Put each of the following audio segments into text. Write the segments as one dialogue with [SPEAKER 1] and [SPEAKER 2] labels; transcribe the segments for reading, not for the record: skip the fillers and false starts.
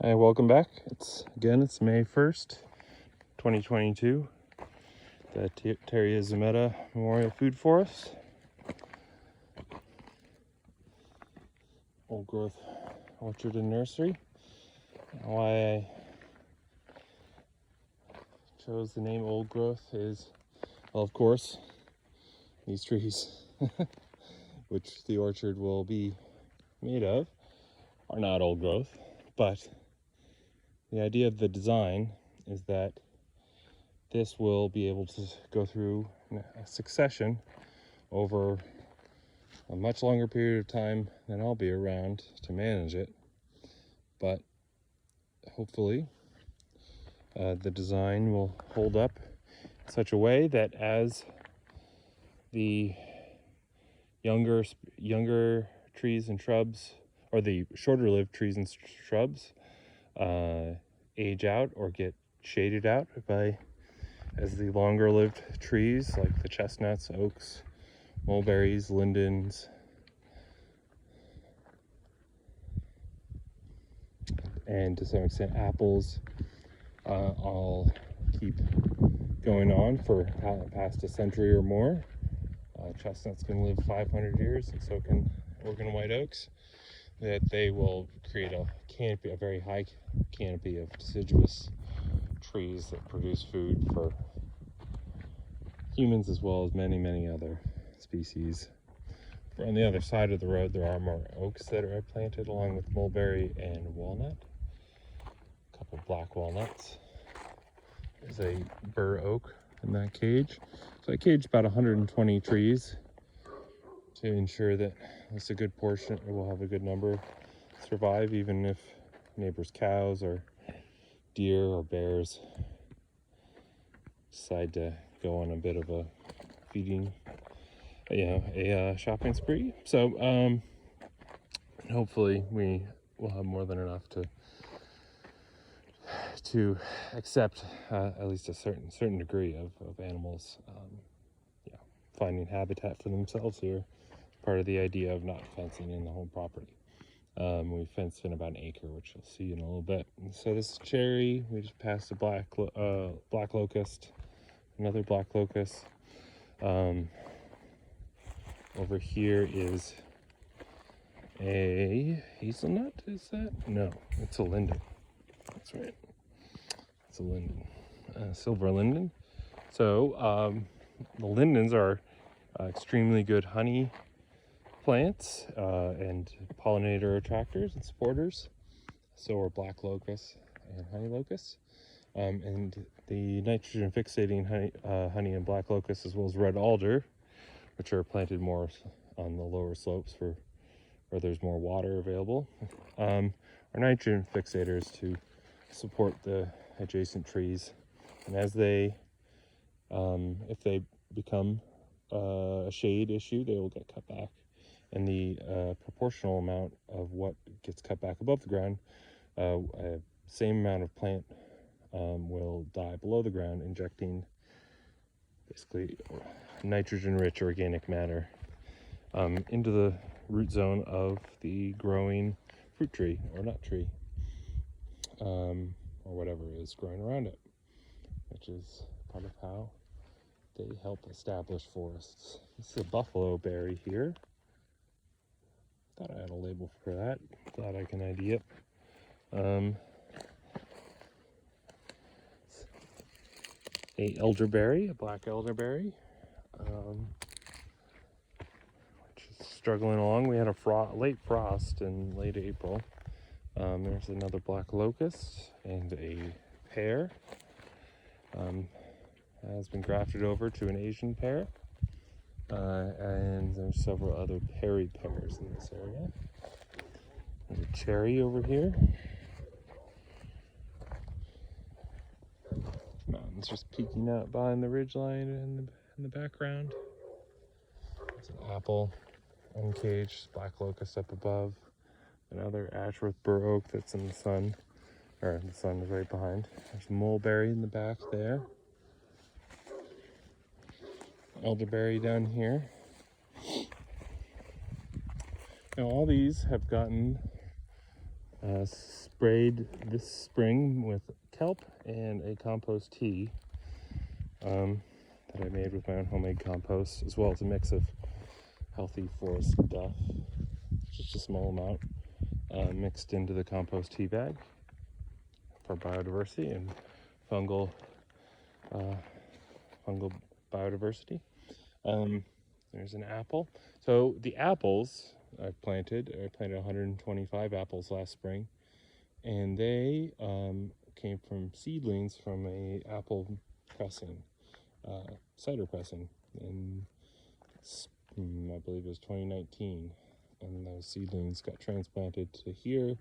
[SPEAKER 1] Hi, welcome back. It's May 1st, 2022. The Terrea Zumeta Memorial Food Forest. Old Growth Orchard and Nursery. Why I chose the name Old Growth is, well, of course, these trees, which the orchard will be made of, are not old growth, but the idea of the design is that this will be able to go through a succession over a much longer period of time than I'll be around to manage it. But hopefully the design will hold up in such a way that as the younger trees and shrubs, or the shorter lived trees and shrubs, age out or get shaded out as the longer lived trees like the chestnuts, oaks, mulberries, lindens, and to some extent apples, all keep going on for past a century or more. Chestnuts can live 500 years, and so can Oregon white oaks. That they will create a canopy, a very high canopy of deciduous trees that produce food for humans as well as many other species. On the other side of the road, there are more oaks that are planted along with mulberry and walnut. A couple black walnuts. There's a bur oak in that cage. So I caged about 120 trees to ensure that at least a good portion, we'll have a good number survive, even if neighbors' cows or deer or bears decide to go on a bit of a feeding, a shopping spree. So hopefully we will have more than enough to accept at least a certain degree of animals finding habitat for themselves here. Part of the idea of not fencing in the whole property. We fenced in about an acre, which you'll see in a little bit. And so this is cherry. We just passed a black locust, another black locust. Over here is a hazelnut. Is that? No, it's a linden. That's right. It's a linden, silver linden. So the lindens are extremely good honey plants and pollinator attractors and supporters. So are black locusts and honey locusts. And the nitrogen fixating honey and black locusts, as well as red alder, which are planted more on the lower slopes where there's more water available, are nitrogen fixators to support the adjacent trees. And as they, if they become a shade issue, they will get cut back. And the proportional amount of what gets cut back above the ground, same amount of plant will die below the ground, injecting basically nitrogen-rich organic matter into the root zone of the growing fruit tree or nut tree, or whatever is growing around it, which is part of how they help establish forests. This is a buffalo berry here. Thought I had a label for that. Glad I can ID it. A elderberry, a black elderberry, which is struggling along. We had a late frost in late April. There's another black locust and a pear. Has been grafted over to an Asian pear. And there's several other berry pears in this area. There's a cherry over here. Mountains just peeking out behind the ridgeline in the background. There's an apple, uncaged, black locust up above. Another Ashworth bur oak that's in the sun, or the sun is right behind. There's a mulberry in the back there. Elderberry down here. Now all these have gotten Sprayed this spring with kelp and a compost tea that I made with my own homemade compost, as well as a mix of healthy forest stuff, just a small amount, mixed into the compost tea bag for biodiversity and fungal biodiversity. There's an apple. So the apples I planted 125 apples last spring, and they came from seedlings from a apple pressing, cider pressing, in I believe it was 2019, and those seedlings got transplanted to here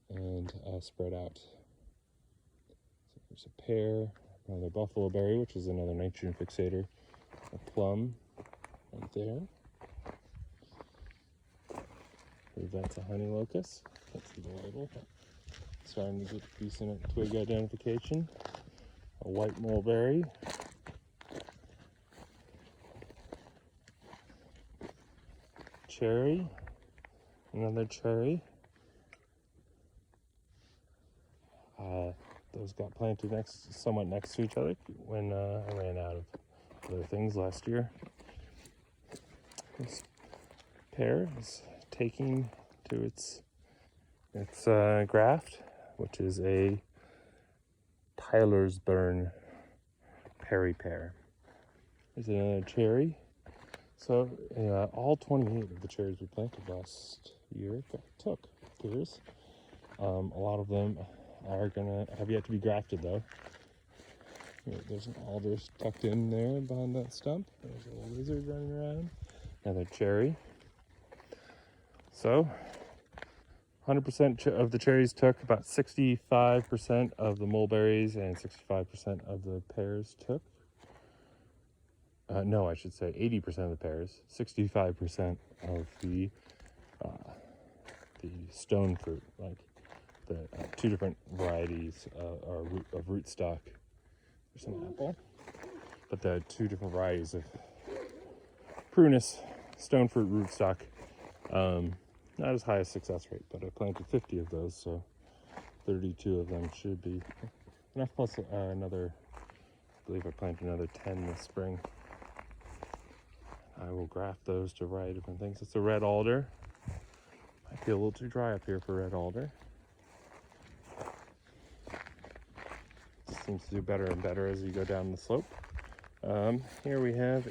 [SPEAKER 1] and spread out. So there's a pear, another buffalo berry, which is another nitrogen fixator, a plum right there. I believe that's a honey locust. That's the label. Starting to get decent twig identification. A white mulberry. Cherry. Another cherry. Those got planted somewhat next to each other when I ran out of other things last year. This pear is taking to its graft, which is a Tylersburn Perry pear. There's another cherry. So all 28 of the cherries we planted last year took. Appears. A lot of them are gonna have yet to be grafted though. There's an alder tucked in there behind that stump. There's a little lizard running around. Another cherry. So 100% of the cherries took. About 65% of the mulberries and 65% of the pears took. No, I should say 80% of the pears, 65% of the stone fruit, like the two different varieties of rootstock. There's an apple, but the two different varieties of prunus stone fruit rootstock. Not as high a success rate, but I planted 50 of those, so 32 of them should be enough. Plus another, I believe I planted another 10 this spring. I will graft those to a variety of different things. It's a red alder. Might be a little too dry up here for red alder. It seems to do better and better as you go down the slope. Here we have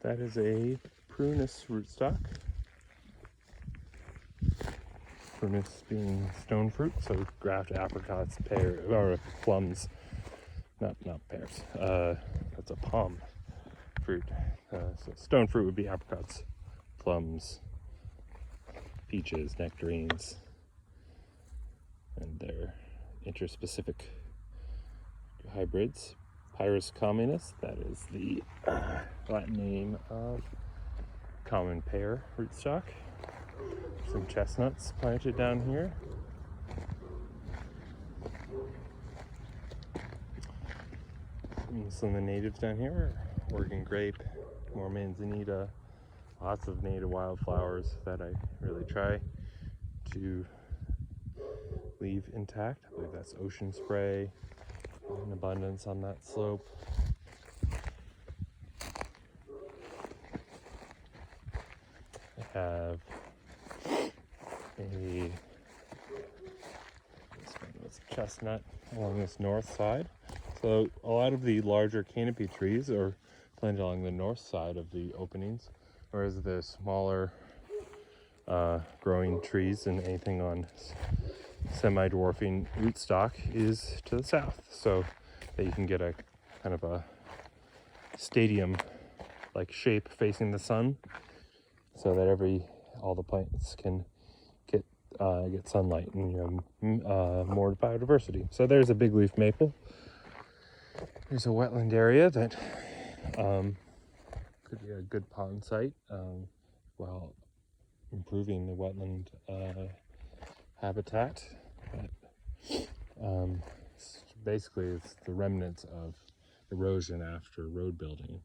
[SPEAKER 1] that is a prunus rootstock. Prunus being stone fruit, so graft apricots, or plums, not pears. That's a palm fruit. So stone fruit would be apricots, plums, peaches, nectarines, and their interspecific hybrids. Pyrus communis, that is the Latin name of common pear rootstock. Some chestnuts planted down here. Some of the natives down here are Oregon grape, more manzanita, lots of native wildflowers that I really try to leave intact. I believe that's ocean spray in abundance on that slope. I have a chestnut along this north side. So a lot of the larger canopy trees are planted along the north side of the openings, whereas the smaller growing trees and anything on semi-dwarfing rootstock is to the south, so that you can get a kind of a stadium-like shape facing the sun, so that all the plants can get sunlight and more biodiversity. So there's a big leaf maple. There's a wetland area that could be a good pond site while improving the wetland habitat. Basically, it's the remnants of erosion after road building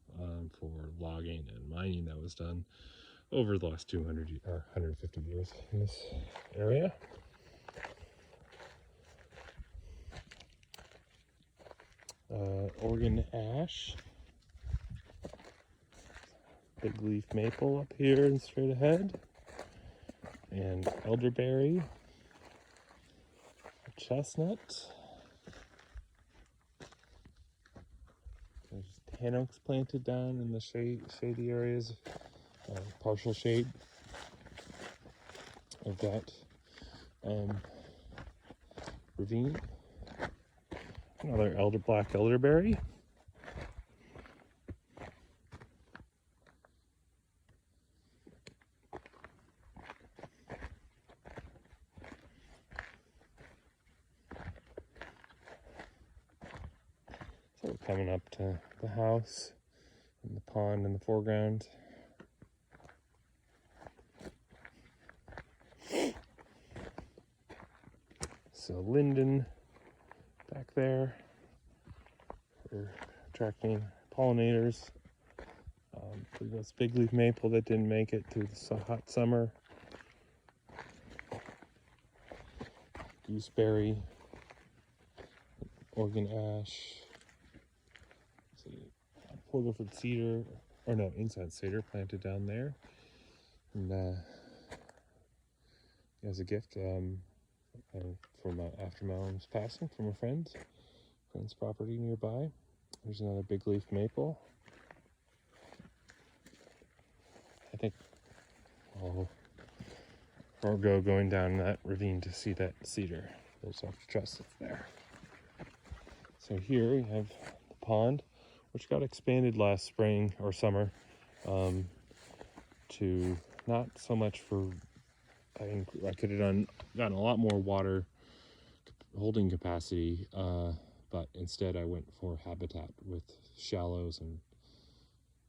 [SPEAKER 1] for logging and mining that was done over the last 200 or 150 years in this area. Oregon ash, big leaf maple up here and straight ahead, and elderberry, chestnut. There's tan oaks planted down in the shady areas, partial shade of that ravine. Another black elderberry. So we're coming up to the house and the pond in the foreground. So linden back there for attracting pollinators. This big leaf maple that didn't make it through the hot summer. Gooseberry, Oregon ash. Porterford cedar, or no, inside cedar planted down there. And as a gift after my mom's passing from a friend's property nearby. There's another big leaf maple. I think I'll forego going down that ravine to see that cedar. We'll just have to trust it's there. So here we have the pond, which got expanded last spring or summer to not so much for, I could have gotten a lot more water holding capacity, but instead I went for habitat with shallows and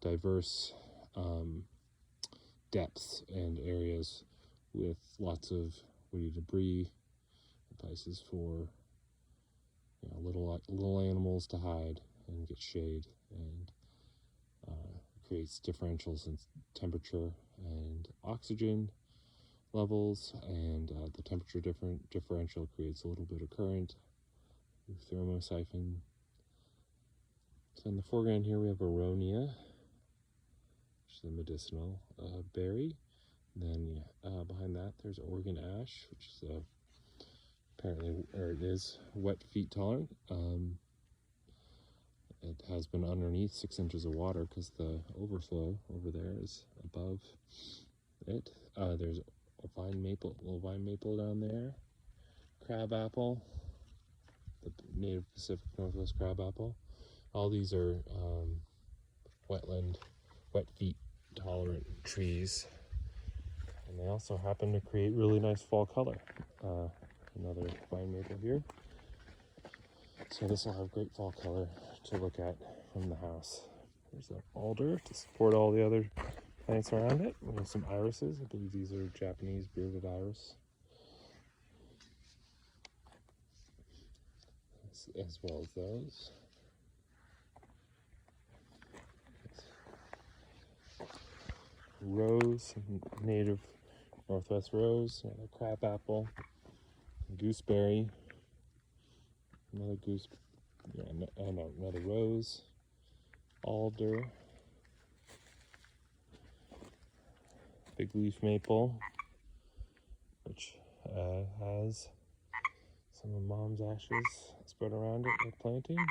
[SPEAKER 1] diverse depths and areas with lots of woody debris, places for little animals to hide and get shade, and creates differentials in temperature and oxygen levels, and the temperature differential creates a little bit of current through thermosiphon. So in the foreground here we have aronia, which is a medicinal berry. And then behind that there's Oregon ash, which is it is wet feet tolerant. It has been underneath 6 inches of water because the overflow over there is above it. There's a little vine maple down there. Crab apple, the native Pacific Northwest crab apple. All these are wet feet tolerant trees. And they also happen to create really nice fall color. Another vine maple here. So this will have great fall color to look at from the house. There's an alder to support all the other plants around it. We have some irises. I believe these are Japanese bearded iris. As well as those. Rose, native Northwest rose, another crab apple, gooseberry, another rose, alder, big leaf maple, which has some of Mom's ashes spread around it with planting.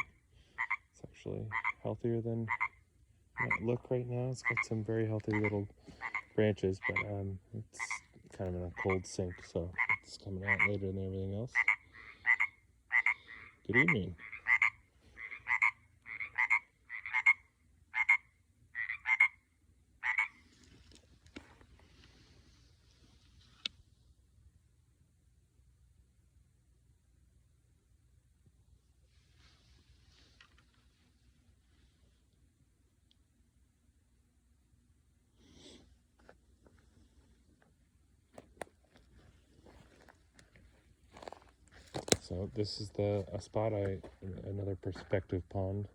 [SPEAKER 1] It's actually healthier than it might look right now. It's got some very healthy little branches, but it's kind of in a cold sink, so it's coming out later than everything else. Good evening. So this is a spot, another perspective pond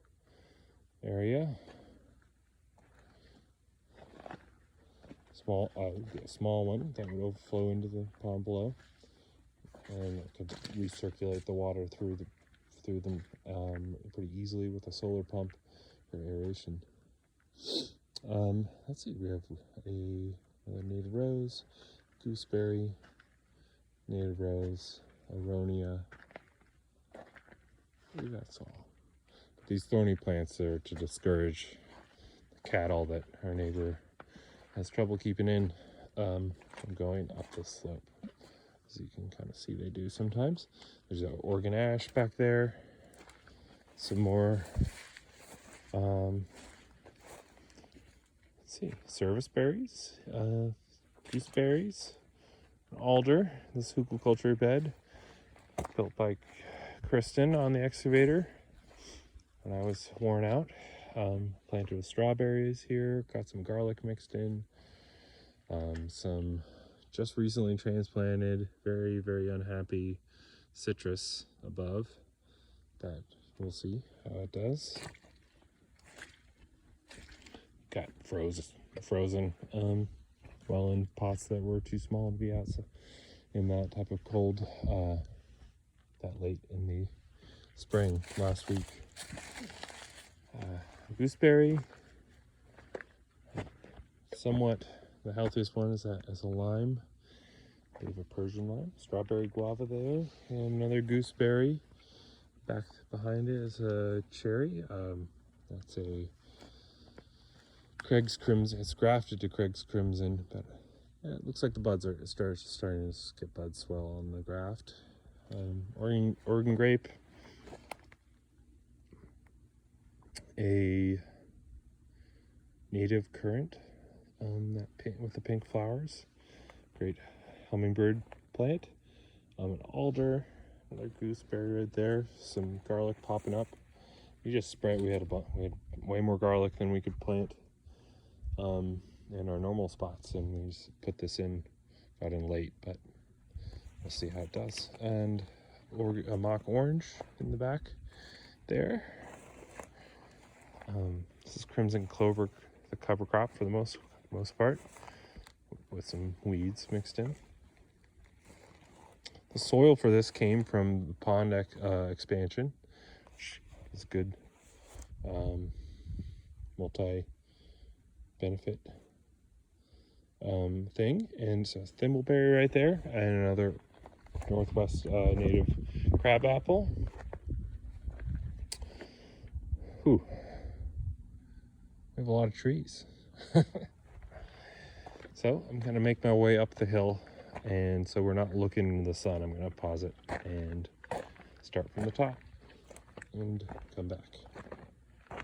[SPEAKER 1] area. This a small one that would overflow into the pond below, and it could recirculate the water through them pretty easily with a solar pump for aeration. Let's see, we have another native rose, gooseberry, native rose, aronia. I believe that's all. These thorny plants are to discourage the cattle that our neighbor has trouble keeping in from going up this slope. As you can kind of see, they do sometimes. There's an Oregon ash back there. Some more, let's see, service berries, gooseberries, an alder. This hugelkultur bed built by Kristen on the excavator when I was worn out. Planted with strawberries here, got some garlic mixed in, some just recently transplanted, very, very unhappy citrus above that we'll see how it does. Got frozen well in pots that were too small to be out in that type of cold that late in the spring last week. Gooseberry, somewhat the healthiest one is a lime. I believe a Persian lime. Strawberry guava there, and another gooseberry. Back behind it is a cherry. That's a Craig's Crimson. It's grafted to Craig's Crimson, but yeah, it looks like the buds are starting to get bud swell on the graft. Oregon grape. A native currant with the pink flowers. Great hummingbird plant. An alder, another gooseberry right there. Some garlic popping up. We just sprayed. We had way more garlic than we could plant in our normal spots, and we just put this in. Got in late, but we'll see how it does. And a mock orange in the back there. This is crimson clover, the cover crop for the most part, with some weeds mixed in. The soil for this came from the pond expansion, which is good multi-benefit thing. And so thimbleberry right there, and another Northwest native crabapple. Whew. We have a lot of trees. So I'm gonna make my way up the hill, and so we're not looking in the sun. I'm gonna pause it and start from the top and come back.